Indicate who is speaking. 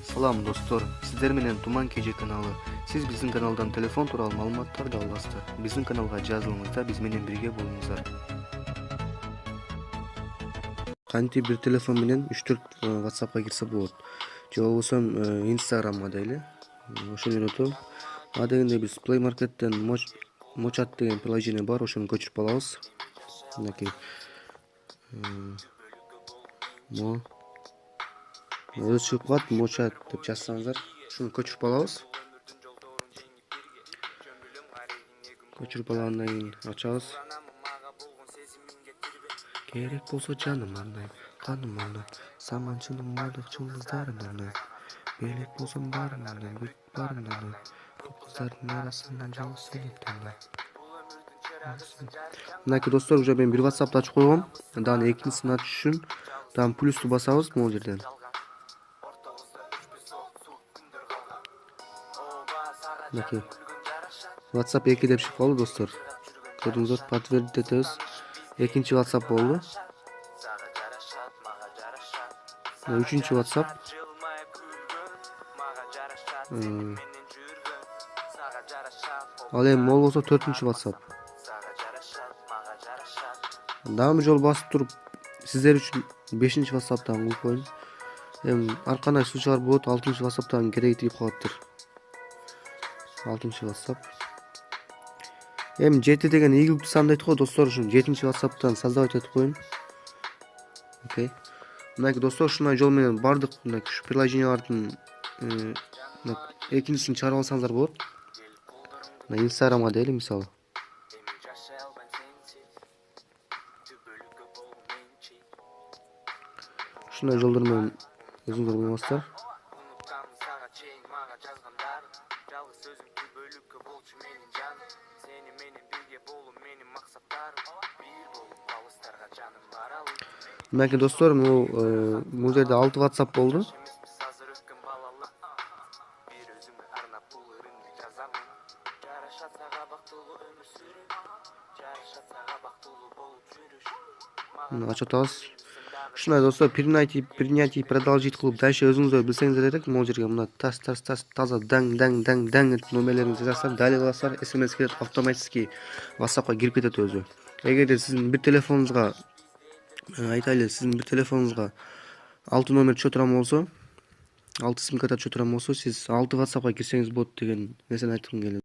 Speaker 1: Салам достор, сиздер менен Туман KG каналы. Сиз биздин каналдан телефон тууралуу маалыматтарды аласыздар. Биздин каналга жазылыңыздар, биз менен бирге болуңуздар. Кантип бир телефон менен 3-4 WhatsApp'ка кирсе болот. Же болбосо Instagram'га дейли. Ошону үйрөтөм. А дегенде биз Play Market'тен Mochat деген приложение бар, ошону көчүрүп алабыз. Мынакей. Өзү чыгып калат, Mochat деп жазсаңыздар, ушуну көчүрүп алабыз. Көчүрүп алгандан кийин ачабыз. Керек болсо жаным арнайм, каным арнайм, саманчынын бардык чулдуздарын арнайм. Белек болсом барынан, бүт барынан, көп кыздардын арасынан жалгыз сени тандайм. Мынакей достор, уже мен бир WhatsApp'ты ачып койгом. Дагы экинчисин ачыш үчүн дагы плюсту басабыз могул жерден. Мынакей. WhatsApp 2 деп чыгып калды достор. Көрдүңүздөр, подтвердить этебиз. Экинчи WhatsApp болду. Үчүнчү WhatsApp. Ал эми могул болсо 4-чү WhatsApp. Дагы бир жолу басып туруп, сиздер үчүн 5-чи WhatsApp'тан кылып коеюн. Эми ар кандай случайлар болот, 6-чы WhatsApp'тан кереги тирип калаттыр. 6-чы WhatsApp. Эми 7 деген ийгиликтүү сан дейт го достор, ушун 7-чи WhatsApp'тан создавать этип коеюн. Окей. Мынакей достор, ушундай жол менен бардык ушу приложениялардын экинчисин чыгарып алсаңыздар болот. Instagram'га дейли мисалы. Ушундай жолдор менен өзүңүздөр болмосуздар. Мынакей достор, бул жерде 6 WhatsApp болду. Ачып атабыз. Ушундай достор, принять продолжить кылып дальше өзүңүздөр билсеңиздер керек. Могул жерге мына таза даң этип номерлериңизди жазсаңыздар, далее кыласыздар, SMS келет автоматически WhatsApp'ка кирип кетет өзү. Эгерде сиздин бир телефонуңузга айтайлы, сиздин бир телефонуңузга 6 номер чөтүрам болсо, 6 сим карта чөтүрам болсо, сиз 6 WhatsApp'ка кирсеңиз болот деген нерсени айткым келет.